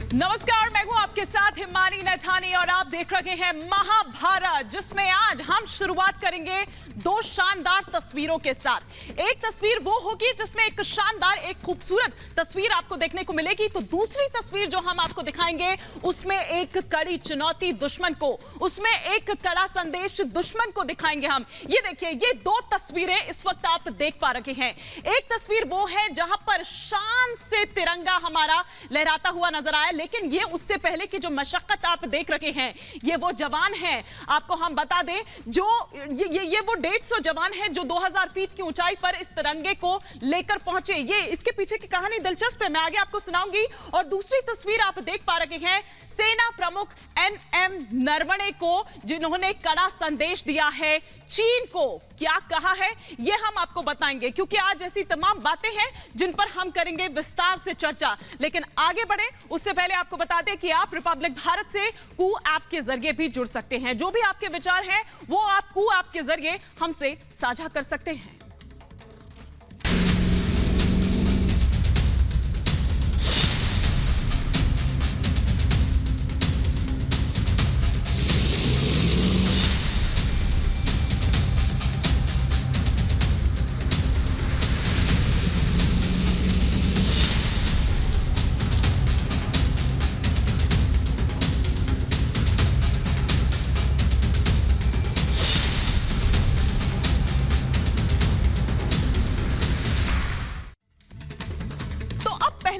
नमस्कार, मैं हूं आपके साथ हिमानी नैथानी और आप देख रहे हैं महाभारत, जिसमें आज हम शुरुआत करेंगे दो शानदार तस्वीरों के साथ। एक तस्वीर वो होगी जिसमें एक शानदार, एक खूबसूरत तस्वीर आपको देखने को मिलेगी, तो दूसरी तस्वीर जो हम आपको दिखाएंगे उसमें एक कड़ी चुनौती दुश्मन को, उसमें एक कड़ा संदेश दुश्मन को दिखाएंगे हम। ये देखिए, ये दो तस्वीरें इस वक्त आप देख पा रहे हैं। एक तस्वीर वो है जहां पर शान से तिरंगा हमारा लहराता हुआ नजर आया, लेकिन ये उससे पहले की जो मशक्कत आप देख रहे हैं, ये वो जवान हैं। आपको हम बता दें, जो ये वो 150 जवान हैं जो 2000 फीट की ऊंचाई पर इस तिरंगे को लेकर पहुंचे। ये इसके पीछे की कहानी दिलचस्प है, मैं आगे आपको सुनाऊंगी। और दूसरी तस्वीर आप देख पा रहे हैं सेना प्रमुख एमएम नरवणे को, जिन्होंने कड़ा संदेश दिया है चीन को। क्या कहा है ये हम आपको बताएंगे, क्योंकि आज ऐसी तमाम बातें हैं जिन पर हम करेंगे विस्तार से चर्चा। लेकिन आगे बढ़े उससे पहले आपको बता दें कि आप रिपब्लिक भारत से कू ऐप के जरिए भी जुड़ सकते हैं। जो भी आपके विचार हैं वो आप कू ऐप के जरिए हमसे साझा कर सकते हैं।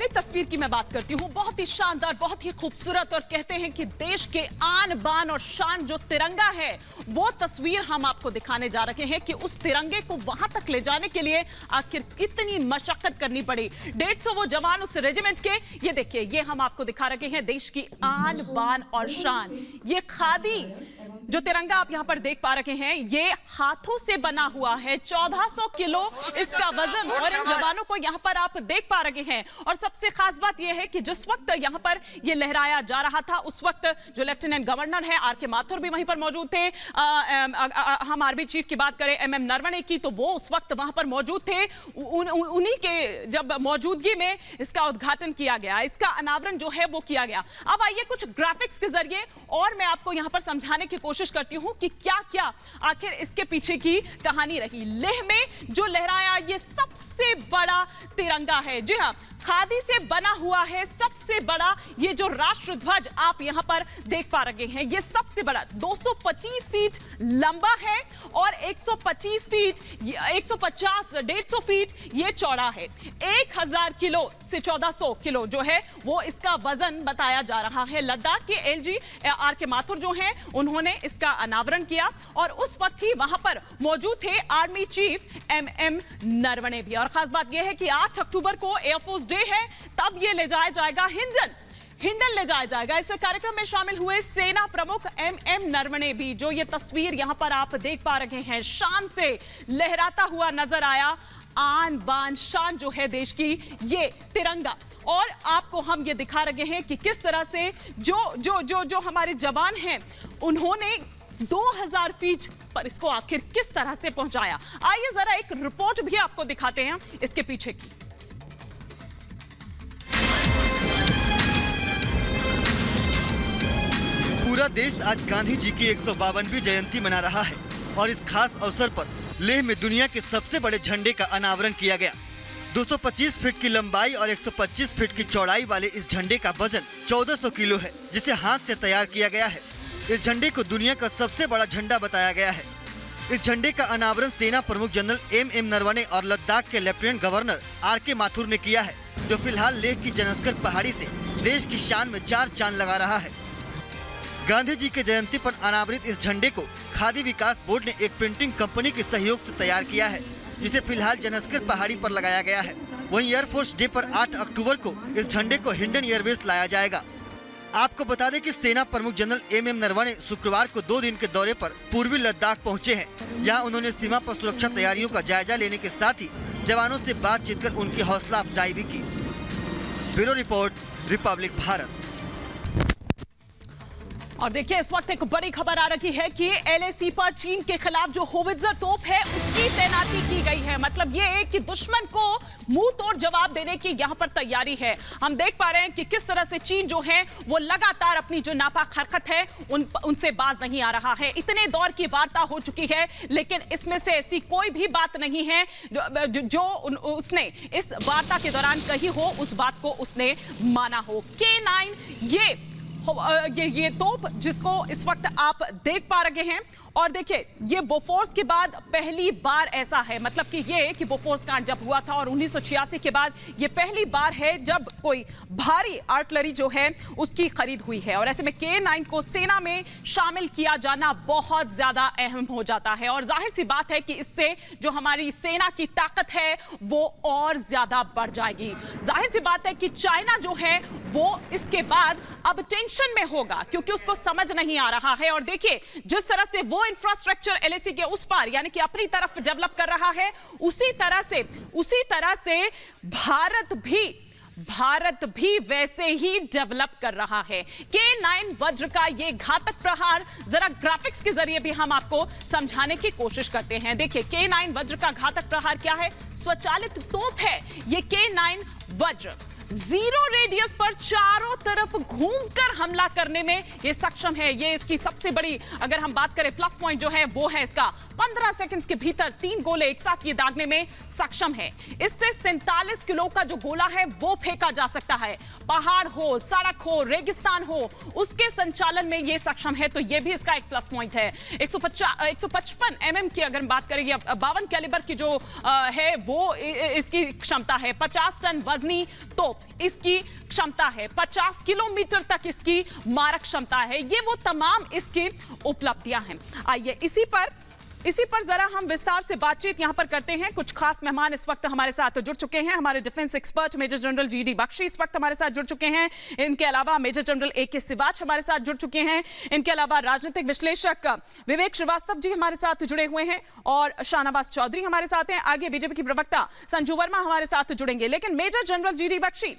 तस्वीर की मैं बात करती हूं, बहुत ही शानदार, बहुत ही खूबसूरत, और कहते हैं कि देश के आन बान और शान जो तिरंगा है, वो तस्वीर हम आपको दिखाने जा रहे हैं कि उस तिरंगे को वहां तक ले जाने के लिए आखिर कितनी मशक्कत करनी पड़ी। 150 वो जवान उस रेजिमेंट के, ये देखिए, ये हम आपको दिखा रहे हैं देश की आन बान और शान। ये खादी जो तिरंगा आप यहां पर देख पा रहे हैं, ये हाथों से बना हुआ है, 1400 किलो इसका वजन, और इन जवानों को यहां पर आप देख पा रहे हैं। और सबसे खास बात यह है कि जिस वक्त यहां पर यह लहराया जा रहा था, उस वक्त जो लेफ्टिनेंट गवर्नर है आर.के. माथुर भी वहीं पर मौजूद थे। हम आर्मी चीफ की बात करें एमएम नरवणे की, तो वो उस वक्त वहां पर मौजूद थे। उन्हीं के जब मौजूदगी में इसका उद्घाटन किया गया, इसका अनावरण जो है वो किया गया। अब आइए कुछ ग्राफिक्स के जरिए और मैं आपको यहां पर समझाने की कोशिश करती हूं कि क्या क्या आखिर इसके पीछे की कहानी रही। लेह में जो लहराया ये सबसे बड़ा तिरंगा है, जी हां, खादी से बना हुआ है सबसे बड़ा ये जो राष्ट्र ध्वज आप यहां पर देख पा रहे हैं, ये सबसे बड़ा 225 फीट लंबा है और 125 फीट 150 फीट ये चौड़ा है। 1000 किलो से 1400 किलो जो है वो इसका वजन बताया जा रहा है। लद्दाख के एलजी आर.के. माथुर जो हैं, उन्होंने इसका अनावरण किया और उस वक्त ही वहां पर मौजूद थे आर्मी चीफ एमएम नरवणे भी। और खास बात यह है कि 8 अक्टूबर को एयरफोर्स डे है, तब ये ले जाया जाएगा हिंडन ले जाया जाएगा। इस कार्यक्रम में शामिल हुए सेना प्रमुख एमएम नरवणे भी, जो ये तस्वीर यहां पर आप देख पा रहे हैं, शान से लहराता हुआ नजर आया। आन बान शान जो है देश की, ये तिरंगा। और आपको हम ये दिखा रहे हैं कि किस तरह से जो हमारे जवान हैं, उन्होंने 2000 फीट पर इसको आखिर किस तरह से पहुंचाया। आइए जरा एक रिपोर्ट भी आपको दिखाते हैं इसके पीछे की। पूरा देश आज गांधी जी की 152वीं जयंती मना रहा है और इस खास अवसर पर लेह में दुनिया के सबसे बड़े झंडे का अनावरण किया गया। 225 फीट की लंबाई और 125 फीट की चौड़ाई वाले इस झंडे का वजन 1400 किलो है, जिसे हाथ से तैयार किया गया है। इस झंडे को दुनिया का सबसे बड़ा झंडा बताया गया है। इस झंडे का अनावरण सेना प्रमुख जनरल एमएम नरवणे और लद्दाख के लेफ्टिनेंट गवर्नर आर.के. माथुर ने किया है, जो फिलहाल लेह की जनस्कर पहाड़ी से देश की शान में 4 चांद लगा रहा है। गांधी जी के जयंती पर अनावरित इस झंडे को खादी विकास बोर्ड ने एक प्रिंटिंग कंपनी के सहयोग से तैयार किया है, जिसे फिलहाल जनस्कर पहाड़ी पर लगाया गया है। वहीं एयरफोर्स डे पर 8 अक्टूबर को इस झंडे को हिंडन एयरबेस लाया जाएगा। आपको बता दें कि सेना प्रमुख जनरल एमएम नरवणे शुक्रवार को 2 दिन के दौरे पर पूर्वी लद्दाख पहुंचे हैं। यहाँ उन्होंने सीमा पर सुरक्षा तैयारियों का जायजा लेने के साथ ही जवानों से बातचीत कर उनकी हौसला अफजाई भी की। Bureau report, Republic Bharat. और देखिए इस वक्त एक बड़ी खबर आ रही है कि LAC पर चीन के खिलाफ जो होवित्जर तोप है उसकी तैनाती की गई है। मतलब ये है कि दुश्मन को मुंह तोड़ जवाब देने की यहां पर तैयारी है। हम देख पा रहे हैं कि किस तरह से चीन जो है वो लगातार अपनी जो नापाक हरकत है उनसे बाज नहीं आ रहा है। इतने दौर की वार्ता हो चुकी है लेकिन इसमें से ऐसी कोई भी बात नहीं है जो उसने इस वार्ता के दौरान कही हो, उस बात को उसने माना हो। K9 ये तोप जिसको इस वक्त आप देख पा रहे हैं, और देखिए ये बोफोर्स के बाद पहली बार ऐसा है, मतलब कि ये कि बोफोर्स कांड जब हुआ था और 1986 के बाद ये पहली बार है जब कोई भारी आर्टिलरी जो है उसकी खरीद हुई है। और ऐसे में K9 को सेना में शामिल किया जाना बहुत ज्यादा अहम हो जाता है और जाहिर सी बात है कि इससे जो हमारी सेना की ताकत है वो और ज्यादा बढ़ जाएगी। जाहिर सी बात है कि चाइना जो है वो इसके बाद अब टेंशन में होगा क्योंकि उसको समझ नहीं आ रहा है। और देखिए जिस तरह से वो इंफ्रास्ट्रक्चर LAC के उस पार यानी कि अपनी तरफ डेवलप कर रहा है उसी तरह से भारत भी वैसे ही डेवलप कर रहा है। K9 वज्र का ये घातक प्रहार जरा ग्राफिक्स के जरिए भी हम आपको समझाने की कोशिश करते हैं। देखिए K9 वज्र का घातक प्रहार क्या है? स्वचालित तोप है ये K9 वज्र। 0 रेडियस पर चारों तरफ घूमकर हमला करने में ये सक्षम है। ये इसकी सबसे बड़ी अगर हम बात करें प्लस पॉइंट जो है वो है इसका 15 सेकंड्स के भीतर 3 गोले एक साथ ये दागने में सक्षम है। इससे 47 किलो का जो गोला है वो फेंका जा सकता है। पहाड़ हो, सड़क हो, रेगिस्तान हो, उसके संचालन में ये सक्षम है, तो ये भी इसका एक प्लस पॉइंट है। 155 mm की अगर बात करें, 52 कैलिबर की जो है वो इसकी क्षमता है। 50 टन वजनी तोप इसकी क्षमता है। 50 किलोमीटर तक इसकी मारक क्षमता है। ये वो तमाम इसकी उपलब्धियां हैं। आइए इसी पर जरा हम विस्तार से बातचीत यहां पर करते हैं। कुछ खास मेहमान इस वक्त हमारे साथ जुड़ चुके हैं। हमारे defence expert major general GD Bakshi इस वक्त हमारे साथ जुड़ चुके हैं। इनके अलावा मेजर जनरल AK सिवाच हमारे साथ जुड़ चुके हैं। इनके अलावा राजनीतिक विश्लेषक विवेक श्रीवास्तव जी हमारे साथ जुड़े हुए हैं और शाहनवाज चौधरी हमारे साथ हैं। आगे BJP की प्रवक्ता संजू वर्मा हमारे साथ जुड़ेंगे। लेकिन मेजर जनरल GD बख्शी,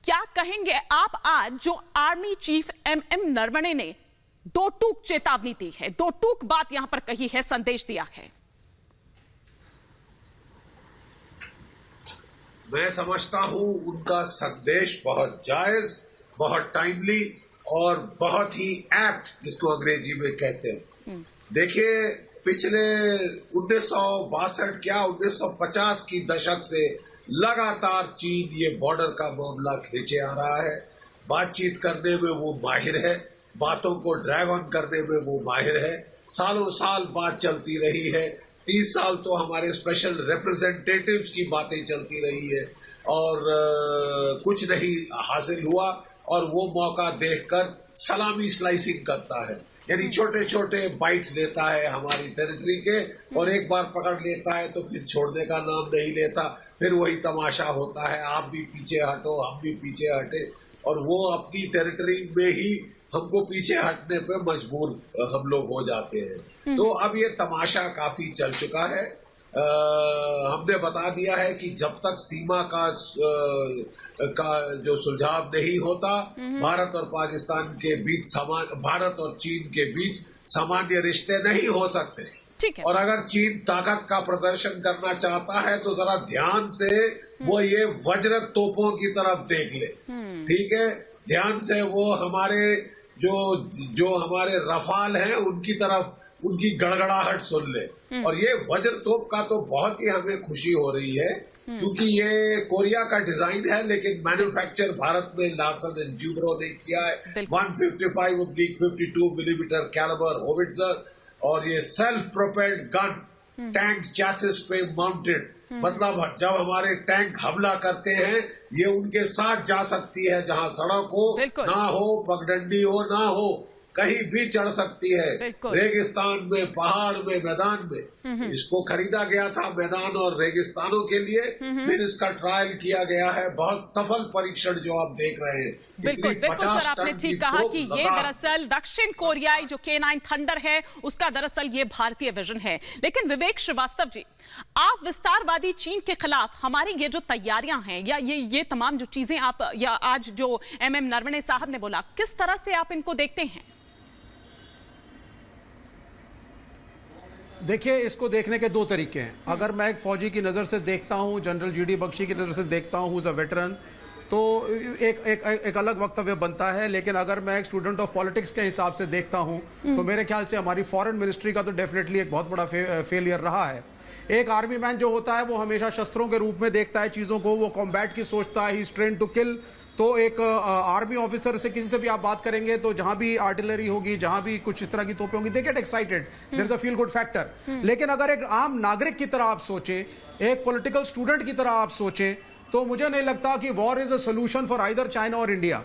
क्या कहेंगे आप आज जो आर्मी चीफ MM नरवणे ने 2 टूक चेतावनी दी है, 2 टूक बात यहां पर कही है, संदेश दिया है? मैं समझता हूं उनका संदेश बहुत जायज, बहुत टाइमली और बहुत ही एप्ट, जिसको अंग्रेजी में कहते हैं। देखिए पिछले 1962 क्या 1950 की दशक से लगातार चीन ये बॉर्डर का मामला खींचे आ रहा है। बातचीत करने में वो माहिर है, बातों को ड्रैग ऑन करने में वो माहिर है। सालों साल बात चलती रही है। 30 साल तो हमारे स्पेशल रिप्रेजेंटेटिव्स की बातें चलती रही है और कुछ नहीं हासिल हुआ और वो मौका देखकर सलामी स्लाइसिंग करता है, यानी छोटे छोटे बाइट्स लेता है हमारी टेरिटरी के और एक बार पकड़ लेता है तो फिर छोड़ने का नाम नहीं लेता। फिर वही तमाशा होता है, आप भी पीछे हटो, हम भी पीछे हटे, और वो अपनी टेरिटरी में ही हमको पीछे हटने पे मजबूर हम लोग हो जाते हैं। तो अब ये तमाशा काफी चल चुका है। हमने बता दिया है कि जब तक सीमा का जो सुलझाव नहीं होता, भारत और पाकिस्तान के बीच भारत और चीन के बीच सामान्य रिश्ते नहीं हो सकते। ठीक है। और अगर चीन ताकत का प्रदर्शन करना चाहता है तो जरा ध्यान से वो ये वज्र तोपों की तरफ देख ले। ठीक है, ध्यान से वो हमारे जो हमारे रफाल हैं उनकी तरफ उनकी गड़गड़ाहट सुन ले। और ये वज्र तोप का तो बहुत ही हमें खुशी हो रही है क्योंकि ये कोरिया का डिजाइन है लेकिन मैन्युफैक्चर भारत में लार्सन एंड ट्यूब्रो ने किया है। 155/52 मिलीमीटर कैलिबर होवित्जर और ये self propelled gun tank chassis पे माउंटेड, मतलब जब हमारे टैंक हमला करते हैं ये उनके साथ जा सकती है, जहां सड़क हो ना हो, पगडंडी हो ना हो, कहीं भी चढ़ सकती है, रेगिस्तान में, पहाड़ में, मैदान में। इसको खरीदा गया था मैदान और रेगिस्तानों के लिए, फिर इसका ट्रायल किया गया है। बहुत सफल परीक्षण जो आप देख रहे हैं। बिल्कुल सर, आपने ठीक कहा कि ये दरअसल दक्षिण कोरियाई जो K9 थंडर है उसका दरअसल ये भारतीय विजन है। लेकिन विवेक श्रीवास्तव जी, आप विस्तारवादी चीन के खिलाफ हमारी ये जो तैयारियां हैं या ये तमाम जो चीजें आप या आज जो MM नरवणे साहब ने बोला, किस तरह से आप इनको देखते हैं? देखिए, इसको देखने के दो तरीके हैं। अगर मैं एक फौजी की नज़र से देखता हूं, जनरल जीडी बख्शी की नज़र से देखता हूं, हुज अ वेटरन, तो एक अलग वक्तव्य बनता है। लेकिन अगर मैं एक स्टूडेंट ऑफ पॉलिटिक्स के हिसाब से देखता हूं, तो मेरे ख्याल से हमारी फॉरेन मिनिस्ट्री का तो डेफिनेटली एक बहुत बड़ा फेलियर रहा है। एक आर्मी मैन जो होता है वो हमेशा शस्त्रों के रूप में देखता है चीज़ों को, वो कॉम्बैट की सोचता है, he is trained to kill. तो एक आर्मी ऑफिसर से किसी से भी आप बात करेंगे तो जहां भी आर्टिलरी होगी, जहां भी कुछ इस तरह की तोपें होंगी, they get excited, there is a feel good factor. लेकिन अगर एक आम नागरिक की तरह आप सोचे, एक पॉलिटिकल स्टूडेंट की तरह आप सोचे, तो मुझे नहीं लगता कि war is a solution for either China और इंडिया।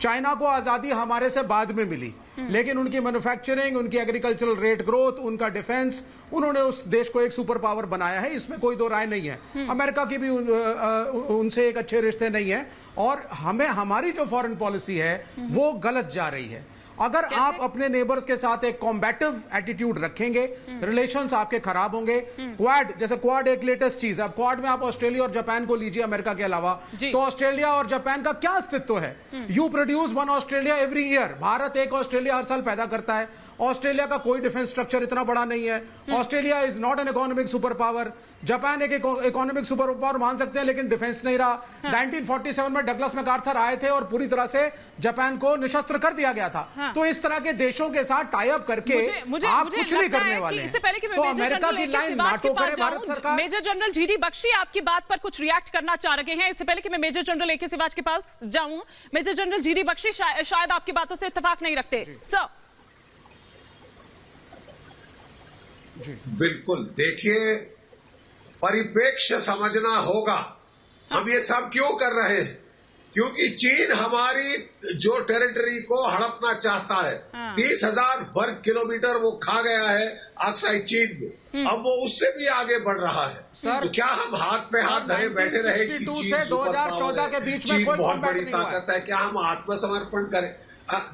चाइना को आजादी हमारे से बाद में मिली, लेकिन उनकी मैन्युफैक्चरिंग, उनकी एग्रीकल्चरल रेट ग्रोथ, उनका डिफेंस, उन्होंने उस देश को एक सुपर पावर बनाया है, इसमें कोई दो राय नहीं है। अमेरिका की भी उनसे एक अच्छे रिश्ते नहीं है, और हमें हमारी जो फॉरेन पॉलिसी है वो गलत जा रही है। अगर आप अपने नेबर्स के साथ एक कॉम्बैटिव एटीट्यूड रखेंगे, रिलेशंस आपके खराब होंगे। क्वाड, जैसे क्वाड एक लेटेस्ट चीज है, अब क्वाड में आप ऑस्ट्रेलिया और जापान को लीजिए अमेरिका के अलावा, तो ऑस्ट्रेलिया और जापान का क्या अस्तित्व है? You produce one Australia every year. Bharat एक ऑस्ट्रेलिया हर साल पैदा करता है। ऑस्ट्रेलिया का कोई डिफेंस स्ट्रक्चर इतना बड़ा नहीं है। Australia is not an economic super power. Japan एक इकोनॉमिक सुपर पावर मान सकते हैं, लेकिन डिफेंस नहीं रहा। 1947 में डगलस मैकार्थर आए थे और पूरी तरह से जापान को निशस्त्र कर दिया गया था। तो इस तरह के देशों के साथ टाई अप करके आप कुछ नहीं करने वाले। इससे पहले कि मैं तो मेजर अमेरिका जनरल की लाइन नाटो करे भारत सरकार। मेजर जनरल जीडी बख्शी आपकी बात पर कुछ रिएक्ट करना चाह रहे हैं। इससे पहले कि मैं मेजर जनरल एके सिवाच के पास जाऊं, मेजर जनरल जीडी बख्शी शायद आपकी बातों से इत्तेफाक नहीं रखते। सर बिल्कुल, देखिए, परिप्रेक्ष्य समझना होगा। हम ये सब क्यों कर रहे हैं? क्योंकि चीन हमारी जो टेरिटरी को हड़पना चाहता है, 30,000 वर्ग किलोमीटर वो खा गया है ऑक्साइड चीन में। अब वो उससे भी आगे बढ़ रहा है। तो क्या हम हाथ पे हाथ धरे बैठे रहे कि चीन सुपर पावर है, चीन बहुत बड़ी ताकत है? क्या हम आत्मसमर्पण करें?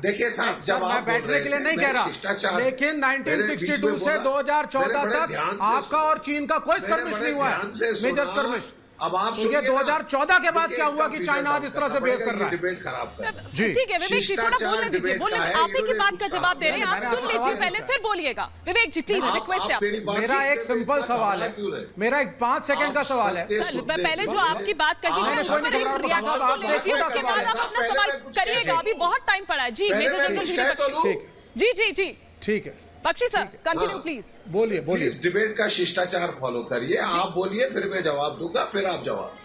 देखिए साहब, जब आप बैठने के लिए नहीं कह रहा, लेकिन 1962 से 2014 तक आपका और चीन का कोई स्कर्मिश नहीं हुआ है, मेजर स्कर्मिश। अब आप सुनिए 2014 के बाद क्या हुआ कि चाइना आज इस तरह से बिहेव कर रहा है? डिबेट खराब कर रहा है। जी ठीक है विवेक जी, थोड़ा बोलने दीजिए, बोलने आप ही की बात का जवाब दे रहे हैं, आप सुन लीजिए पहले फिर बोलिएगा। विवेक जी प्लीज रिक्वेस्ट है आपसे। मेरा एक सिंपल सवाल है, मेरा एक 5 सेकंड का सवाल है। पहले जो आपकी बात कही है उस पर एक रिएक्शन बोल लीजिए, उसके बाद आप अपना सवाल करिएगा। अभी बहुत टाइम पड़ा है। जी मेजर जनरल जी जी जी ठीक है बख्शी सर, कंटिन्यू प्लीज। बोलिए बोलिए। इस डिबेट का शिष्टाचार फॉलो करिए। आप बोलिए, फिर मैं जवाब दूंगा, फिर आप जवाब।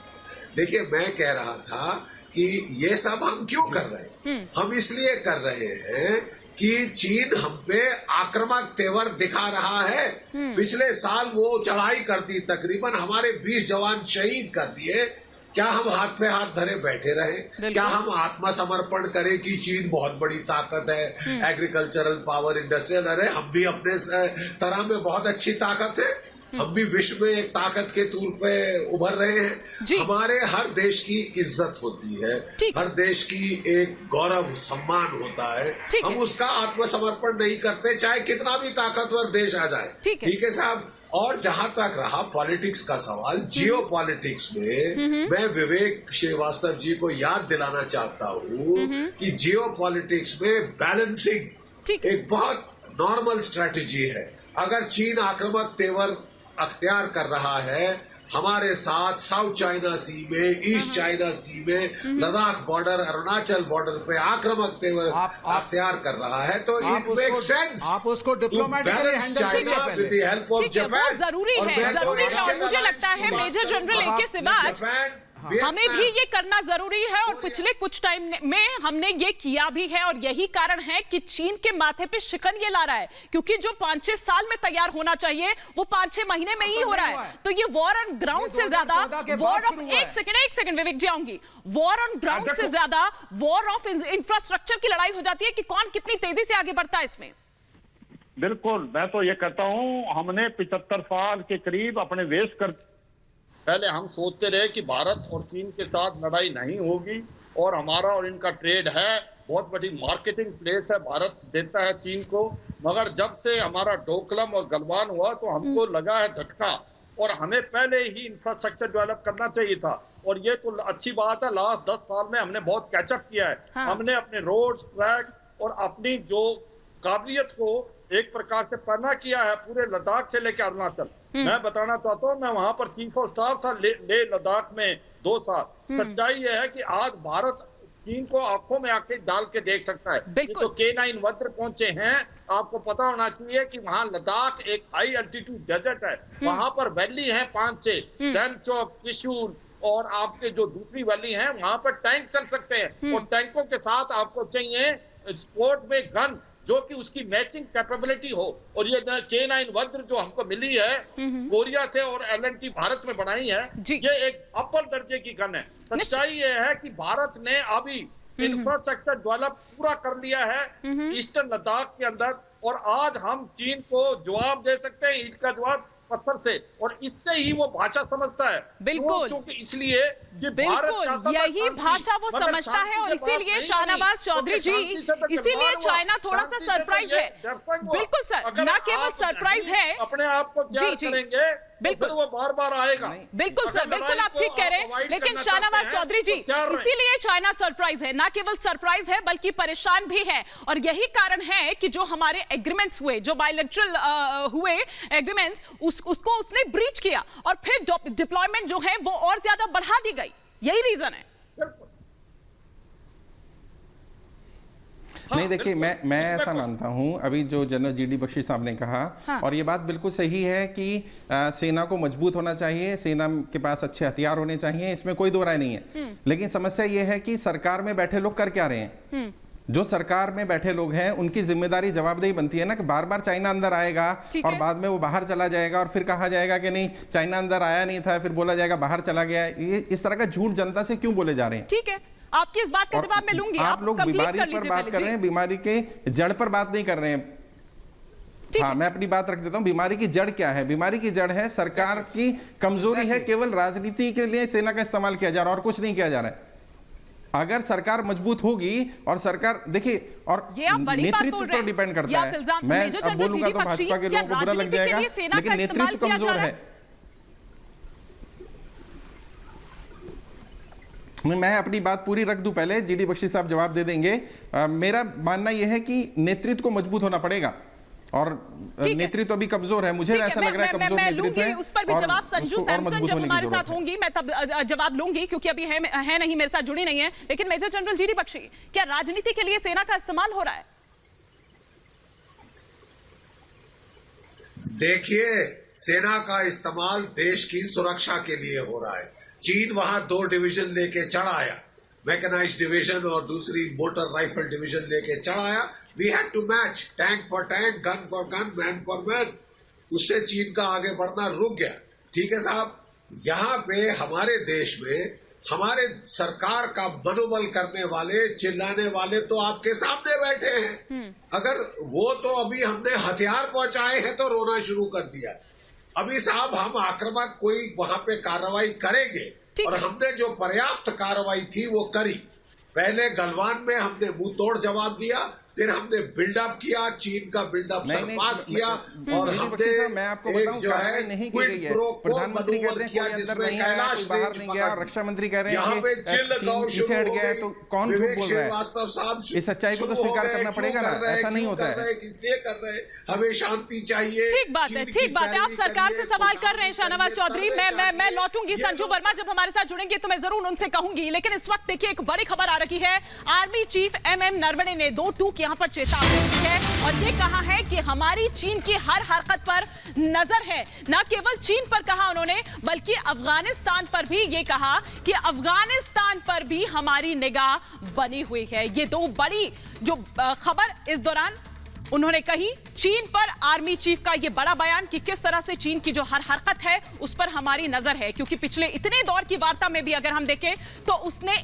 देखिए, मैं कह रहा था कि ये सब हम क्यों कर रहे हैं? हम इसलिए कर रहे हैं कि चीन हम पे आक्रामक तेवर दिखा रहा है। पिछले साल वो चढ़ाई कर दी, तकरीबन हमारे 20 जवान शहीद कर दिए। क्या हम हाथ पे हाथ धरे बैठे रहे? क्या हम आत्मसमर्पण करें कि चीन बहुत बड़ी ताकत है, एग्रीकल्चरल पावर, इंडस्ट्रियल? अरे हम भी अपने तरह में बहुत अच्छी ताकत है। हम भी विश्व में एक ताकत के तौर पे उभर रहे हैं। हमारे हर देश की इज्जत होती है, हर देश की एक गौरव सम्मान होता है। हम उसका आत्मसमर्पण नहीं करते, चाहे कितना भी ताकतवर देश आ जाए। ठीक है साहब। और जहां तक रहा पॉलिटिक्स का सवाल, जियो पॉलिटिक्स में मैं विवेक श्रीवास्तव जी को याद दिलाना चाहता हूं कि जियो पॉलिटिक्स में बैलेंसिंग एक बहुत नॉर्मल स्ट्रेटेजी है। अगर चीन आक्रामक तेवर अख्तियार कर रहा है हमारे साथ साउथ चाइना सी में, ईस्ट चाइना सी में, लद्दाख बॉर्डर, अरुणाचल बॉर्डर पे आक्रामक तेवर अख्तियार कर रहा है, तो इट मेक सेंस आप उसको diplomatically handle China with the help of Japan. जरूरी है, जरूरी है। और मुझे लगता है मेजर जनरल एके सिवाच हमें भी ये करना जरूरी है, और पिछले कुछ टाइम में हमने ये किया भी है। और यही कारण है कि चीन के माथे पे शिकन ये ला रहा है, क्योंकि जो 5-6 साल में तैयार होना चाहिए वो 5-6 महीने में ही हो रहा है। तो ये वॉर ऑन ग्राउंड से ज्यादा वॉर ऑफ एक सेकंड विवेक जी आऊंगी, वॉर ऑन ग्राउंड से ज्यादा वॉर ऑफ इंफ्रास्ट्रक्चर की लड़ाई हो जाती है कि कौन कितनी तेजी से आगे बढ़ता है इसमें। बिल्कुल, मैं तो ये कहता हूं हमने 75 साल के करीब अपने वेस्ट कर पहले हम सोचते रहे कि भारत और चीन के साथ लड़ाई नहीं होगी, और हमारा और इनका ट्रेड है, बहुत बड़ी मार्केटिंग प्लेस है, भारत देता है चीन को। मगर जब से हमारा डोकलम और गलवान हुआ तो हमको लगा है झटका, और हमें पहले ही इंफ्रास्ट्रक्चर डेवलप करना चाहिए था। और ये तो अच्छी बात है, लास्ट 10 साल में हमने बहुत कैचअप किया है। हमने अपने रोड, ट्रैक और अपनी जो काबिलियत को एक प्रकार से पन्ना किया है पूरे लद्दाख से लेकर अरुणाचल। मैं बताना चाहता हूँ, मैं वहां पर चीफ ऑफ स्टाफ था ले लद्दाख में 2 साल। सच्चाई यह है कि आज भारत चीन को आंखों में आंखें डाल के देख सकता है। ये तो K9 वज्र पहुंचे हैं, आपको पता होना चाहिए कि वहां लद्दाख एक हाई एल्टीट्यूड डेजर्ट है, वहां पर वैली है 5-6, डेमचौक, त्रिशूल और आपके जो दूसरी वैली है वहां पर टैंक चल सकते हैं, और टैंकों के साथ आपको चाहिए स्पोर्ट में गन जो कि उसकी मैचिंग कैपेबिलिटी हो। और ये K9 वज्र जो हमको मिली है कोरिया से और L&T भारत में बनाई है, ये एक अव्वल दर्जे की गन है। सच्चाई ये है कि भारत ने अभी इंफ्रास्ट्रक्चर डेवलप पूरा कर लिया है ईस्टर्न लद्दाख के अंदर, और आज हम चीन को जवाब दे सकते हैं ईंट का जवाब पत्थर से, और इससे ही वो भाषा समझता है। बिल्कुल, क्योंकि इसलिए कि बिल्कुल यही भाषा वो समझता है, और इसीलिए शाहनवाज चौधरी जी, इसीलिए चाइना थोड़ा सा सरप्राइज है। बिल्कुल सर, न केवल सरप्राइज है, अपने आप को तैयार करेंगे बिल्कुल वो बार बार आएगा। बिल्कुल सर, बिल्कुल आप ठीक कह रहे हैं, लेकिन शाहनवाज चौधरी जी, इसीलिए चाइना सरप्राइज है, ना केवल सरप्राइज है बल्कि परेशान भी है। और यही कारण है कि जो हमारे एग्रीमेंट्स हुए, जो बायलैटरल हुए एग्रीमेंट्स, उसको उसने ब्रीच किया, और फिर डिप्लॉयमेंट जो है वो और ज्यादा बढ़ा दी गई। यही रीजन है। नहीं देखिए, मैं ऐसा मानता हूं, अभी जो जनरल GD बख्शी साहब ने कहा, और ये बात बिल्कुल सही है कि सेना को मजबूत होना चाहिए, सेना के पास अच्छे हथियार होने चाहिए, इसमें कोई दो राय नहीं है। लेकिन समस्या ये है कि सरकार में बैठे लोग कर क्या रहे हैं? जो सरकार में बैठे लोग हैं उनकी जिम्मेदारी जवाबदेही बनती है ना, कि बार बार चाइना अंदर आएगा और बाद में वो बाहर चला जाएगा, और फिर कहा जाएगा कि नहीं चाइना अंदर आया नहीं था, फिर बोला जाएगा बाहर चला गया। ये इस तरह का झूठ जनता से क्यों बोले जा रहे हैं? ठीक है, आपकी इस बात का जवाब मैं लूंगी। आप लोग बीमारी पर बात कर रहे हैं, बीमारी के जड़ पर बात नहीं कर रहे हैं। हाँ, मैं अपनी बात रख देता हूं। बीमारी की जड़ क्या है? बीमारी की जड़ है सरकार की कमजोरी है, केवल राजनीति के लिए सेना का इस्तेमाल किया जा रहा है और कुछ नहीं किया जा रहा है। अगर सरकार मजबूत होगी, और सरकार देखिए, और नेतृत्व पर डिपेंड करता है। मैं अब बोलूंगा तो भाजपा के लोगों को बुरा लग जाएगा, लेकिन नेतृत्व कमजोर है। मैं अपनी बात पूरी रख दूं, पहले GD बख्शी साहब जवाब दे देंगे। मेरा मानना यह है कि नेतृत्व को मजबूत होना पड़ेगा, और नेतृत्व अभी कमजोर है। मुझे ऐसा लग रहा है कमजोर नेतृत्व है। उस पर भी जवाब संजू सैमसन जब हमारे साथ होंगी मैं तब जवाब लूंगी, क्योंकि अभी है नहीं, मेरे साथ जुड़ी नहीं है। लेकिन मेजर जनरल GD बख्शी, क्या राजनीति के लिए सेना का इस्तेमाल हो रहा है? देखिए, सेना का इस्तेमाल देश की सुरक्षा के लिए हो रहा है। चीन वहां 2 डिवीजन लेके चढ़ आया, मैकेनाइज्ड डिवीजन और दूसरी मोटर राइफल डिवीजन लेके चढ़ आया। We had to match, tank for tank, gun for gun, man for man. उससे चीन का आगे बढ़ना रुक गया। ठीक है साहब, यहाँ पे हमारे देश में हमारे सरकार का मनोबल करने वाले, चिल्लाने वाले तो आपके सामने बैठे हैं। अगर वो तो अभी हमने हथियार पहुंचाए हैं तो रोना शुरू कर दिया। अभी साहब हम आक्रामक कोई वहां पे कार्रवाई करेंगे, और हमने जो पर्याप्त कार्रवाई थी वो करी। पहले गलवान में हमने मुंह तोड़ जवाब दिया, फिर हमने बिल्डअप किया, चीन का बिल्डअप सरपास किया, और हमने एक जो है क्विड प्रो को मनोबल किया, जिसमें कैलाश बाहर नहीं गया। रक्षा मंत्री कह रहे हैं यहाँ पे चिल गाँव शुरू हो गई, तो कौन झूठ बोल रहा है? वास्तव साहब इस सच्चाई को तो स्वीकार करना पड़ेगा ना, ऐसा नहीं होता है। किसलिए कर रहे हैं? हमें शांति चाहिए। ठीक बात है, ठीक बात है। आप सरकार से सवाल कर रहे हैं शाहनवाज चौधरी। मैं लौटूंगी, संजू वर्मा जब हमारे साथ जुड़ेंगे तो मैं जरूर उनसे कहूंगी। लेकिन इस वक्त देखिए, एक बड़ी खबर आ रही है। आर्मी चीफ MM नरवणे ने 2 टूक यहाँ पर चेतावनी दी है, और ये कहा है कि हमारी चीन की हर हरकत पर नजर है। न केवल चीन पर कहा उन्होंने, बल्कि अफगानिस्तान पर भी ये कहा कि अफगानिस्तान पर भी हमारी निगाह बनी हुई है। ये 2 बड़ी जो खबर इस दौरान उन्होंने कही। चीन पर आर्मी चीफ का यह बड़ा बयान कि किस तरह से चीन की जो हर हरकत है उस पर हमारी नजर है, क्योंकि पिछले इतने दौर की वार्ता में भी अगर हम देखें तो उसने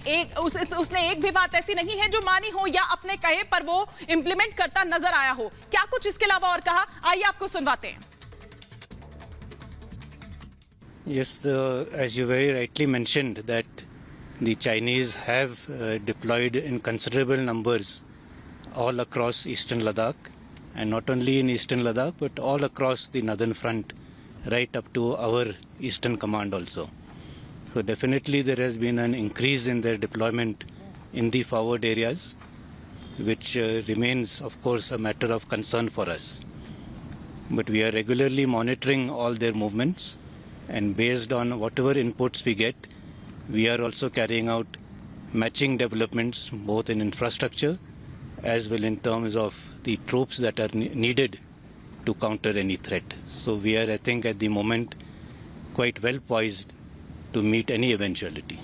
एक भी बात ऐसी नहीं है जो मानी हो या अपने कहे पर वो इंप्लीमेंट करता नजर आया हो। क्या कुछ इसके अलावा और कहा, आइए आपको सुनवाते हैं। Yes, as you very rightly mentioned that the Chinese have deployed in considerable numbers all across eastern Ladakh, and not only in eastern Ladakh but all across the northern front, right up to our eastern command also. So definitely there has been an increase in their deployment in the forward areas, which remains of course a matter of concern for us. but we are regularly monitoring all their movements, and based on whatever inputs we get, we are also carrying out matching developments both in infrastructure as well in terms of the troops that are needed to counter any threat. So we are, I think, at the moment quite well poised to meet any eventuality.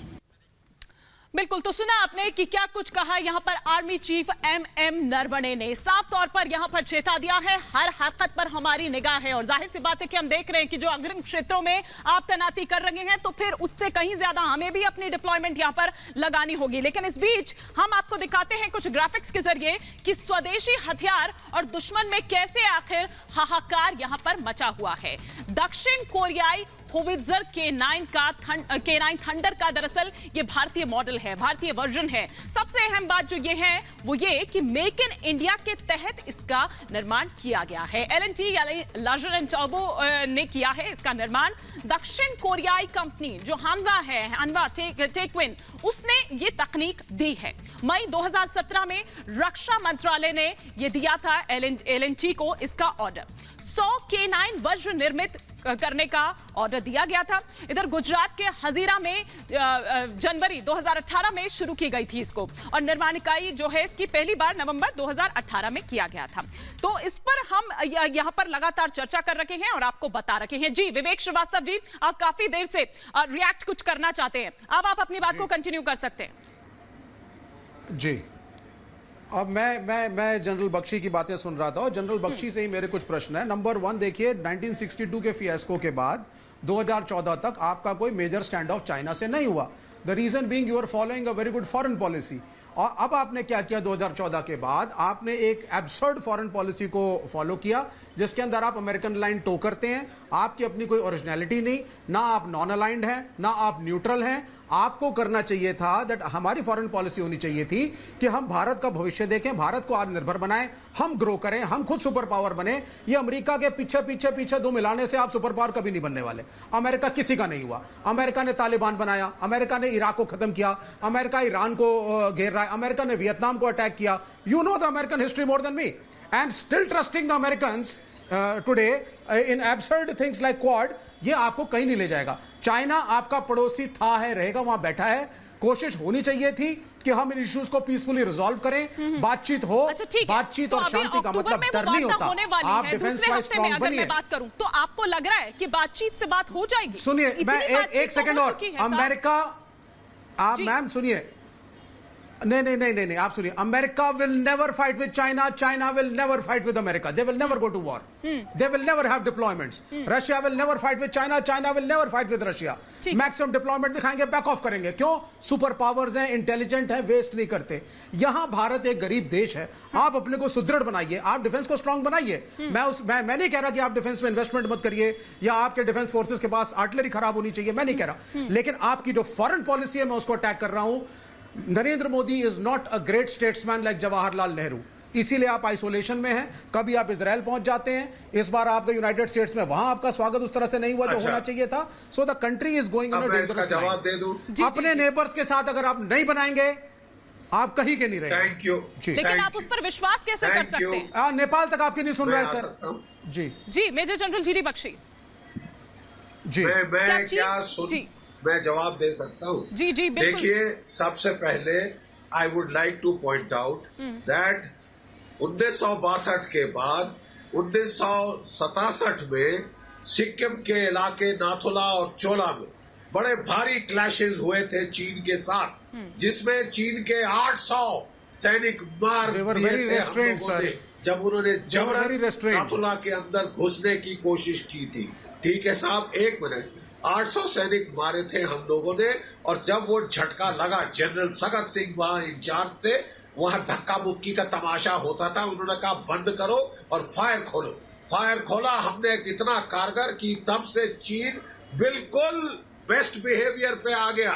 बिल्कुल, तो सुना आपने कि क्या कुछ कहा यहाँ पर आर्मी चीफ एमएम नरवणे ने। साफ तौर पर यहाँ पर चेता दिया है, हर हरकत पर हमारी निगाह है, और जाहिर सी बात है कि हम देख रहे हैं कि जो अग्रिम क्षेत्रों में आप तैनाती कर रहे हैं तो फिर उससे कहीं ज्यादा हमें भी अपनी डिप्लॉयमेंट यहाँ पर लगानी होगी। लेकिन इस बीच हम आपको दिखाते हैं कुछ ग्राफिक्स के जरिए कि स्वदेशी हथियार और दुश्मन में कैसे आखिर हाहाकार यहाँ पर मचा हुआ है। दक्षिण कोरियाई होवित्जर K9 थंडर का दरअसल ये भारतीय मॉडल है, भारतीय वर्जन है। सबसे अहम बात जो ये है वो ये कि मेक इन इंडिया के तहत इसका निर्माण किया गया है। L&T यानी लार्जर एंड टर्बो ने किया है इसका निर्माण। दक्षिण कोरियाई कंपनी जो हानवा टेक्विन, उसने ये तकनीक दी है। मई 2017 में रक्षा मंत्रालय ने ये दिया था L&T को इसका ऑर्डर। 100 K9 वर्जन निर्मित करने का ऑर्डर दिया गया था। इधर गुजरात के हजीरा में जनवरी 2018 में शुरू की गई थी इसको, और निर्माण इकाई जो है इसकी पहली बार नवंबर 2018 में किया गया था। तो इस पर हम यहां पर लगातार चर्चा कर रहे हैं और आपको बता रहे हैं। जी विवेक श्रीवास्तव जी, आप काफी देर से रिएक्ट कुछ करना चाहते हैं, अब आप अपनी बात को कंटिन्यू कर सकते हैं। जी, अब मैं जनरल बख्शी की बातें सुन रहा था और जनरल बख्शी से ही मेरे कुछ प्रश्न है। नंबर 1 देखिए, 1962 के फियास्को के बाद 2014 तक आपका कोई मेजर स्टैंड ऑफ चाइना से नहीं हुआ। The reason being you are following a very good foreign policy. और अब आपने क्या किया 2014 के बाद, आपने एक एब्सर्ड फॉरेन पॉलिसी को फॉलो किया जिसके अंदर आप अमेरिकन लाइन टो करते हैं। आपकी अपनी कोई ओरिजिनलिटी नहीं, ना आप नॉन अलाइंड हैं, ना आप न्यूट्रल हैं। आपको करना चाहिए था दैट हमारी फॉरेन पॉलिसी होनी चाहिए थी कि हम भारत का भविष्य देखें, भारत को आत्मनिर्भर बनाएं, हम ग्रो करें, हम खुद सुपर पावर बने। ये अमेरिका के पीछे दो मिलाने से आप सुपर पावर कभी नहीं बनने वाले। अमेरिका किसी का नहीं हुआ। अमेरिका ने तालिबान बनाया, अमेरिका ने इराक को खत्म किया, अमेरिका ईरान को घेर रहा है, अमेरिका ने वियतनाम को अटैक किया। You know the American history more than me, and still trusting the Americans today in absurd things like quad, ये आपको कहीं नहीं ले जाएगा। चाइना आपका पड़ोसी था, है, रहेगा, वहां बैठा है। कोशिश होनी चाहिए थी कि हम इन इश्यूज को पीसफुली रिजॉल्व करें, बातचीत हो। अच्छा, बातचीत और शांति का मतलब डर नहीं होता। आप डिफेंस वाइज स्ट्रांग बनिए। मैं बात करूं तो आपको लग रहा है कि बातचीत से बात हो जाएगी? सुनिए, मैं एक सेकंड और, अमेरिका, आप मैम सुनिए, नहीं, आप सुनिए। America will never fight with China, China will never fight with America, they will never go to war, they will never have deployments. Russia will never fight with China, China will never fight with Russia. Maximum deployment दिखाएंगे, back off करेंगे। क्यों? Super powers हैं, intelligent हैं, waste नहीं करते। यहां भारत एक गरीब देश है, आप अपने को सुदृढ़ बनाइए, आप डिफेंस को स्ट्रांग बनाइए। मैं नहीं कह रहा कि आप डिफेंस में इन्वेस्टमेंट मत करिए या आपके डिफेंस फोर्सेस के पास आर्टिलरी खराब होनी चाहिए, मैं नहीं कह रहा। लेकिन आपकी जो फॉरेन पॉलिसी है मैं उसको अटैक कर रहा हूं। Narendra Modi is not a great statesman like Jawaharlal Nehru, इसीलिए आप आइसोलेशन में हैं। कभी आप इजराइल पहुंच जाते हैं, इस बार आपका यूनाइटेड स्टेट्स में, वहां आपका स्वागत उस तरह से नहीं हुआ जो होना चाहिए था। So the country is going in a dangerous line. जवाब दे दूं, अपने नेबर्स के साथ अगर आप नहीं बनाएंगे, आप कहीं के नहीं रहेंगे। Thank you. लेकिन आप उस पर विश्वास कैसे कर सकते हैं? नेपाल तक आपकी नहीं सुन रहा है सर। जी major general GD Bakshi ji, मैं क्या सुन, मैं जवाब दे सकता हूँ। जी बिल्कुल। देखिए, सबसे पहले I would like two point out that 1962 के बाद 1967 में सिक्किम के इलाके नाथुला और चोला में बड़े भारी क्लैशेस हुए थे चीन के साथ, जिसमें चीन के 800 सैनिक मार दिए थे हम लोगों ने, जब उन्होंने जबरन नाथुला के अंदर घुसने की कोशिश की थी। ठीक है साहब, एक मिनट, 800 सैनिक मारे थे हम लोगों ने, और जब वो झटका लगा, जनरल सगत सिंह वहां इंचार्ज थे, वहां धक्का मुक्की का तमाशा होता था। उन्होंने कहा बंद करो और फायर खोलो। फायर खोला हमने, इतना कारगर कि तब से चीन बिल्कुल बेस्ट बिहेवियर पे आ गया।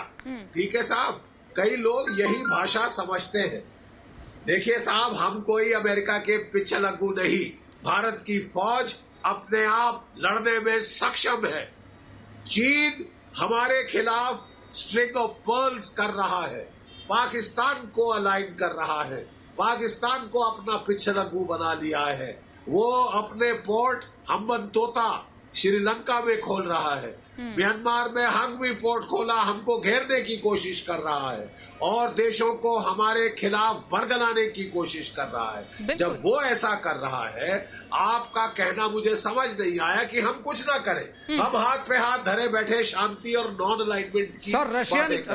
ठीक है साहब, कई लोग यही भाषा समझते हैं। देखिए साहब, हम कोई अमेरिका के पिछलग्गू नहीं। भारत की फौज अपने आप लड़ने में सक्षम है। चीन हमारे खिलाफ स्ट्रिंग ऑफ पर्ल्स कर रहा है, पाकिस्तान को अलाइन कर रहा है, पाकिस्तान को अपना पिछलग्गू बना लिया है। वो अपने पोर्ट हम्बनतोता श्रीलंका में खोल रहा है। म्यांमार में हंगवी पोर्ट खोला, हमको घेरने की कोशिश कर रहा है और देशों को हमारे खिलाफ बरगलाने की कोशिश कर रहा है। जब वो ऐसा कर रहा है, आपका कहना मुझे समझ नहीं आया कि हम कुछ ना करें। हम हाथ पे हाथ धरे बैठे शांति और नॉन अलाइनमेंट की sir,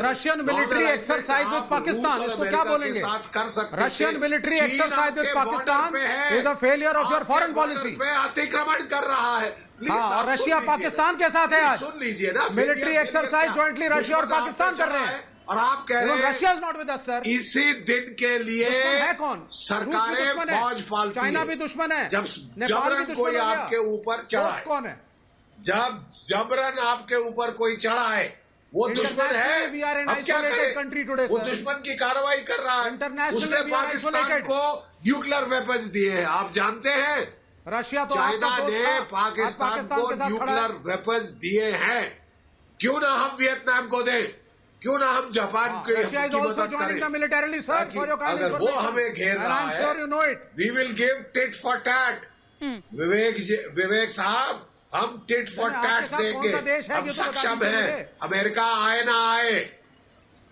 Russian military exercise with Pakistan, इसको क्या बोलेंगे? साथ कर सकते Russian military exercise with Pakistan is a failure of your foreign policy पे अतिक्रमण कर रहा है। और रशिया पाकिस्तान के साथ है आज। सुन लीजिए ना, मिलिट्री एक्सरसाइज ज्वाइंटली रशिया और पाकिस्तान कर रहे हैं और आप कह रहे हैं Russia is not with us sir. इसी दिन के लिए है कौन? सरकारें फौज पालती है। चाइना भी दुश्मन है, जब जबरन कोई आपके ऊपर चढ़ा है, कौन है? जब जबरन आपके ऊपर कोई चढ़ा है, वो दुश्मन है। अब क्या करें? वो दुश्मन की कार्रवाई कर रहा है। उसने पाकिस्तान को न्यूक्लियर वेपन्स दिए हैं, आप जानते हैं। रशिया तो चाइना ने पाकिस्तान को न्यूक्लियर वेपन्स दिए हैं। क्यों ना हम वियतनाम को दें, क्यों ना हम जापान की मदद करें? अगर वो हमें घेर रहा है, we will give tit for tat. Vivek साहब, हम टिट फॉर टैट देंगे। हम सक्षम हैं, अमेरिका आए ना आए।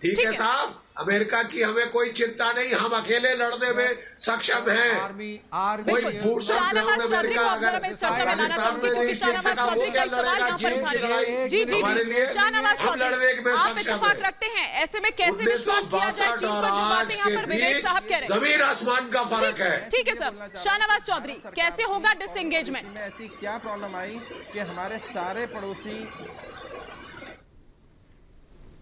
ठीक है साहब, अमेरिका की हमें कोई चिंता नहीं, हम अकेले लड़ने में सक्षम हैं। कोई भूषण ग्राउंड अमेरिका अगर पाकिस्तान में नहीं खेल सका, वो क्या लड़ेगा चीन की लड़ाई? हमारे लिए हम लड़ने में सक्षम हैं। रखते हैं, ऐसे में कैसे विश्वास किया जाए चीन पर, जो बातें यहाँ पर विवेक साहब कह रहे हैं? जमीन आसमान का फर्क है। ठीक है सर, शाहनवाज चौधरी, कैसे होगा डिसएंगेजमेंट? ऐसी क्या प्रॉब्लम आई कि हमारे सारे पड़ोसी,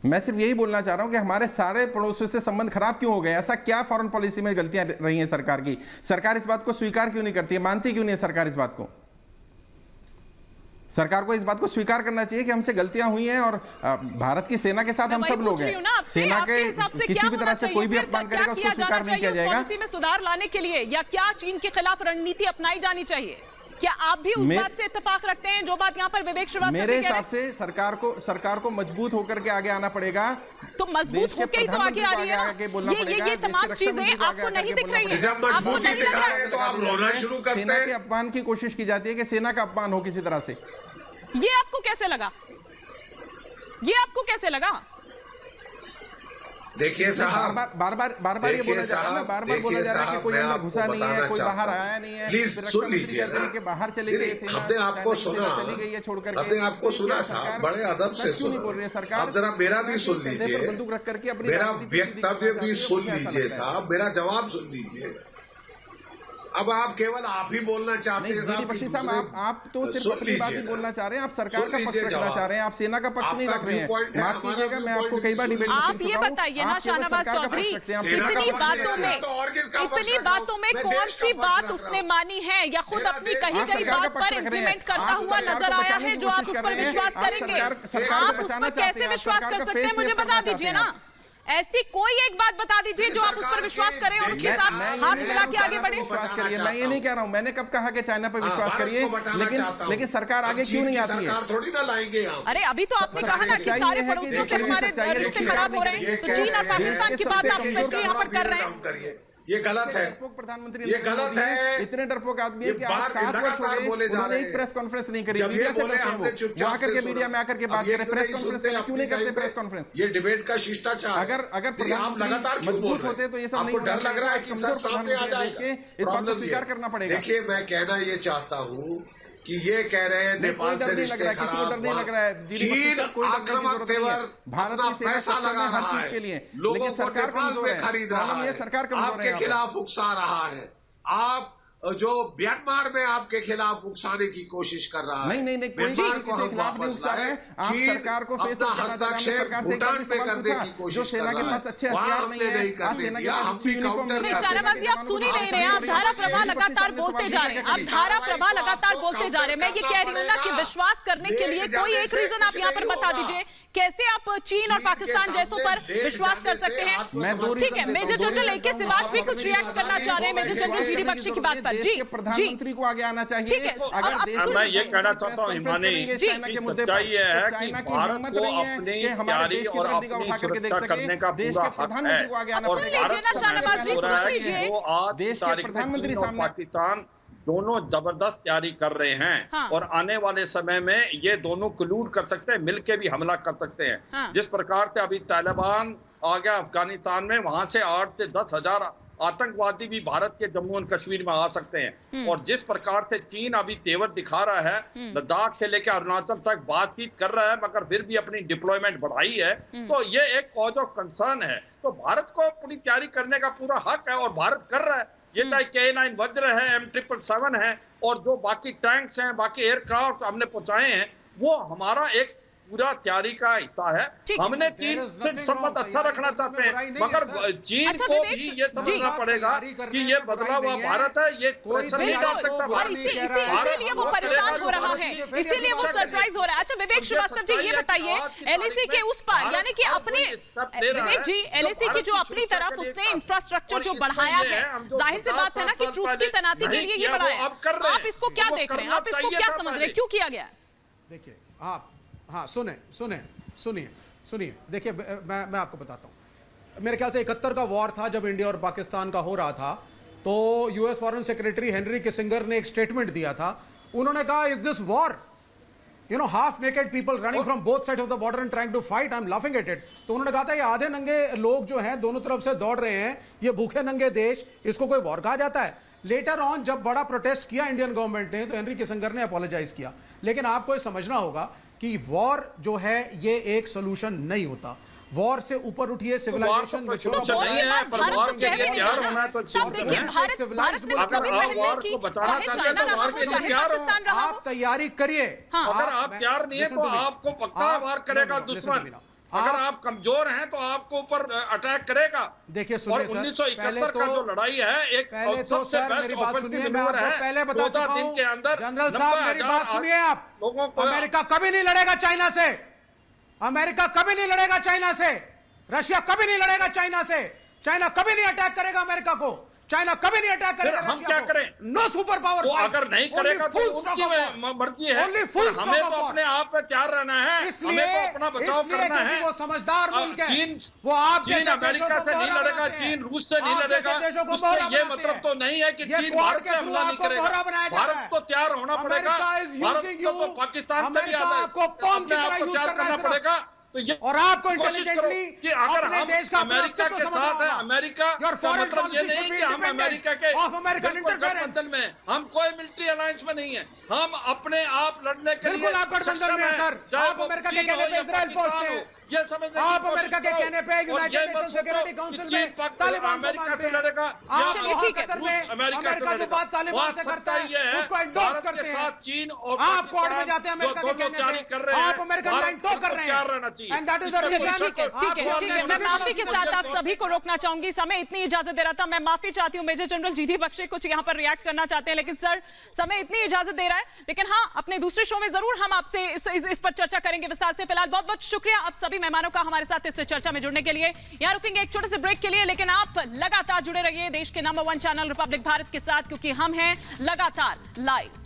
मैं सिर्फ यही बोलना चाह रहा हूं कि हमारे सारे पड़ोसियों से संबंध खराब क्यों हो गए? ऐसा क्या फॉरेन पॉलिसी में गलतियां रही हैं सरकार की? सरकार इस बात को स्वीकार क्यों नहीं करती है? मानती क्यों नहीं है सरकार इस बात को? सरकार को इस बात को स्वीकार करना चाहिए कि हमसे गलतियां हुई हैं और भारत की सेना के साथ हम सब लोग हैं। सेना के किसी भी तरह से कोई भी अपमान करेगा उसको स्वीकार नहीं किया जाएगा। पॉलिसी में सुधार लाने के लिए या क्या चीन के खिलाफ रणनीति अपनाई जानी चाहिए? क्या आप भी उस बात से इत्तेफाक रखते हैं जो बात यहाँ पर विवेक श्रीवास्तव मेरे हिसाब से सरकार को मजबूत होकर के आगे आना पड़ेगा। तो मजबूत होकर ही तो आगे आ रही है ना। ये तमाम चीजें आपको नहीं दिख रही है। जब मजबूती दिखा रहे हैं तो आप रोना शुरू करते हैं। सेना के अपमान की कोशिश की जाती है कि सेना का अपमान हो किसी तरह से। ये आपको कैसे लगा? ये आपको कैसे लगा? देखिए साहब, बार बार ये बोला जा रहा है, बार बोला जा रहा है कि कोई अंदर घुसा नहीं है, कोई बाहर आया नहीं है। प्लीज सुन लीजिए ना, बाहर चली गई, हमने आपको सुना, हमने आपको सुना साहब, बड़े अदब से सुना। अब जरा मेरा भी सुन लीजिए, मेरा वक्तव्य भी सुन लीजिए साहब, मेरा जवाब सुन लीजिए। अब आप केवल आप ही बोलना चाहते हैं साहब, आप तो सिर्फ अपनी बात ही बोलना चाह रहे हैं, आप सरकार का पक्ष रखना चाह रहे हैं, आप सेना का पक्ष नहीं रख रहे हैं। माफ कीजिएगा, मैं आपको कई बार डिबेट में आप ये बताइए ना शाहनवाज चौधरी, इतनी बातों में कौन सी बात उसने मानी है या खुद अपनी कही गई बात पर इम्प्लीमेंट करता हुआ नजर आया है जो आप उस पर विश्वास करेंगे? आप उस पर कैसे विश्वास कर सकते हैं, मुझे बता दीजिए ना। ऐसी कोई एक बात बता दीजिए जो आप उस पर विश्वास करें और उसके साथ हाथ मिला के आगे बढ़े। मैं ये नहीं कह रहा हूं, मैंने कब कहा कि चाइना पर विश्वास करिए, लेकिन सरकार आगे क्यों नहीं आती है? थोड़ी ना लाएंगे हम। अरे अभी तो आपने कहा ना कि सारे पड़ोसियों से हमारे रिश्ते खराब हो रहे हैं, तो चीन और पाकिस्तान की बात आप स्पेशली यहाँ पर कर रहे हैं। ये गलत है, प्रधानमंत्री ये गलत है। इतने डरपोक आदमी है कि लगातार बोले जा रहे हैं। प्रेस कॉन्फ्रेंस नहीं करी, जब ये बोले हमने चुपचाप आकर के मीडिया में आकर के बात करें, प्रेस कॉन्फ्रेंस क्यों नहीं करते? प्रेस कॉन्फ्रेंस ये डिबेट का शिष्टाचार। अगर आप लगातार मजबूत होते तो ये सब आपको डर लग रहा है कि सब सामने आ जाएगा, इस बात को स्वीकार करना पड़ेगा। देखिए, मैं कहना ये चाहता हूँ कि ये कह रहे हैं नेपाल से रिश्ते खराब, चीन आक्रामक तेवर अपना पैसा लगा रहा है, लोगों को नेपाल में खरीद रहा है, आपके खिलाफ उकसा रहा है। आप जो म्यांमार में आपके खिलाफ उकसाने की कोशिश कर रहा है, म्यांमार को हम वापस लाए। चीन अपना हस्तक्षेप भूटान पे करने की कोशिश कर रहा है, वहाँ हमने नहीं करने दिया, हम भी काउंटर कर। शाहनवाज जी, आप सुन ही नहीं रहे हैं, आप धारा प्रवाह लगातार बोलते जा रहे हैं, आप धारा प्रवाह लगातार बोलते जा रहे हैं। मैं ये कह रही हूँ ना कि विश्वास करने के लिए कोई एक रीजन आप यहाँ पर बता दीजिए, कैसे आप चीन और पाकिस्तान जैसों पर विश्वास कर सकते हैं? ठीक है, मेजर जनरल AK सिवाज भी कुछ रिएक्ट करना चाह रहे हैं मेजर जनरल GD बख्शी की बात पर। जी, प्रधानमंत्री को आगे आना चाहिए। ठीक है, मैं ये कहना चाहता हूँ हिमानी, सच्चाई ये है कि भारत को अपनी तैयारी और अपनी सुरक्षा करने का पूरा हक है, और भारत को महसूस हो रहा है कि वो आज तारीख में चीन और पाकिस्तान दोनों जबरदस्त तैयारी कर रहे हैं। हाँ। और आने वाले समय में ये दोनों कलूड कर सकते हैं, मिलके भी हमला कर सकते हैं। हाँ। जिस प्रकार से अभी तालिबान आ गया अफगानिस्तान में, वहां से 8 से 10 हजार आतंकवादी भी भारत के जम्मू एंड कश्मीर में आ सकते हैं। और जिस प्रकार से चीन अभी तेवर दिखा रहा है, लद्दाख से लेकर अरुणाचल तक बातचीत कर रहा है, मगर फिर भी अपनी डिप्लॉयमेंट बढ़ाई है, तो ये एक कॉज ऑफ कंसर्न है। तो भारत को पूरी तैयारी करने का पूरा हक है और भारत कर रहा है। ये चाहे K9 वज्र है, M777 है और जो बाकी टैंक्स हैं, बाकी एयरक्राफ्ट हमने पहुंचाए हैं, वो हमारा एक पूरा तैयारी का हिस्सा है। हमने चीन से संबंध अच्छा रखना चाहते हैं, मगर चीन को भी ये समझना पड़ेगा कि ये बदला हुआ भारत है, ये प्रेशर नहीं डाल सकता भारत। इसीलिए वो परेशान हो रहा है, इसीलिए वो सरप्राइज हो रहा है। अच्छा विवेक श्रीवास्तव जी, ये बताइए LAC के उस पार, यानी कि अपने विवेक जी, LAC की जो अपनी तरफ उसने इंफ्रास्ट्रक्चर जो बढ़ाया है, जाहिर सी बात है ना कि ट्रूप्स की तैनाती के लिए ये बढ़ाया है। आप इसको क्या देख रहे हैं, आप इसको क्या समझ रहे हैं, क्यों किया गया? देखिए आप, हाँ सुनिए, देखिए मैं आपको बताता हूं। मेरे ख्याल से 71 का वॉर था जब इंडिया और पाकिस्तान का हो रहा था, तो US foreign secretary Henry Kissinger ने एक स्टेटमेंट दिया था। उन्होंने कहा, is this war? You know, half naked people running from both side of the border and trying to fight, I am laughing at it. तो उन्होंने कहा था ये आधे नंगे लोग जो हैं दोनों तरफ से दौड़ रहे हैं, ये भूखे नंगे देश, इसको कोई वॉर कहा जाता है? लेटर ऑन जब बड़ा प्रोटेस्ट किया इंडियन गवर्नमेंट ने, तो हेनरी किसिंगर ने अपोलोजाइज किया। लेकिन आपको ये समझना होगा कि वॉर जो है ये एक सोल्यूशन नहीं होता। वॉर से ऊपर उठिए, सिविलाइजेशन नहीं है, पर वॉर के लिए तैयार होना तो अगर आप वॉर को बचाना चाहते हैं तो वॉर के लिए तैयार हो, आप तैयारी करिए। अगर आप तैयार नहीं है तो आपको पक्का वार करेगा दुश्मन। अगर आप कमजोर हैं तो आपको ऊपर अटैक करेगा। देखिए और 1971 का जो लड़ाई है, एक सबसे बेस्ट ऑफेंसिव मैन्यूवर है। 14 दिन के अंदर जनरल साहब मेरी बात सुनिए आप। लोगों को, अमेरिका कभी नहीं लड़ेगा चाइना से, अमेरिका कभी नहीं लड़ेगा चाइना से, रशिया कभी नहीं लड़ेगा चाइना से, चाइना कभी नहीं अटैक करेगा अमेरिका को, चाइना कभी नहीं अटैक करेगा। हम क्या करें? No super power. वो अगर नहीं करेगा तो उनकी मर्जी है, हमें तो अपने आप पे तैयार रहना है, हमें तो अपना बचाव करना है। वो समझदार मुल्क है, चीन चीन अमेरिका से नहीं लड़ेगा, चीन रूस से नहीं लड़ेगा। उससे ये मतलब तो नहीं है कि चीन भारत पे हमला नहीं करेगा। भारत तो तैयार होना पड़ेगा, भारत को तो पाकिस्तान से भी अपने आप को तैयार करना पड़ेगा। तो ये और आपको कोशिश करो कि अगर हम अमेरिका के साथ हैं, अमेरिका का मतलब ये नहीं कि हम अमेरिका के बिल्कुल गठबंधन में, हम कोई मिलिट्री अलायंस में नहीं है, हम अपने आप लड़ने के लिए सक्षम हैं, चाहे वो चीन हो या पाकिस्तान हो। ये समझने आप अमेरिका के कहने पे यूनाइटेड नेशन सिक्योरिटी काउंसिल में तालिबान अमेरिका से लड़ेगा या अमेरिका से लड़ेगा। बात सच्चाई ये है, भारत के साथ चीन और पाकिस्तान जो दोनों तैयारी कर रहे हैं, भारत को तैयार रहना चाहिए। ठीक है, मैं माफी के साथ आप सभी को रोकना चाहूंगी, समय इतनी इजाजत दे रहा था। मैं माफी चाहती हूँ, मेजर जनरल GD बख्शी कुछ यहाँ पर रिएक्ट करना चाहते हैं, लेकिन सर समय इतनी इजाजत दे रहा है। लेकिन हाँ, अपने दूसरे शो में जरूर हम आपसे इस पर चर्चा करेंगे विस्तार से। फिलहाल बहुत बहुत शुक्रिया आप सभी मेहमानों का हमारे साथ इस चर्चा में जुड़ने के लिए। यहाँ रुकेंगे एक छोटे से ब्रेक के लिए, लेकिन आप लगातार जुड़े रहिए देश के नंबर 1 चैनल रिपब्लिक भारत के साथ, क्योंकि हम हैं लगातार लाइव।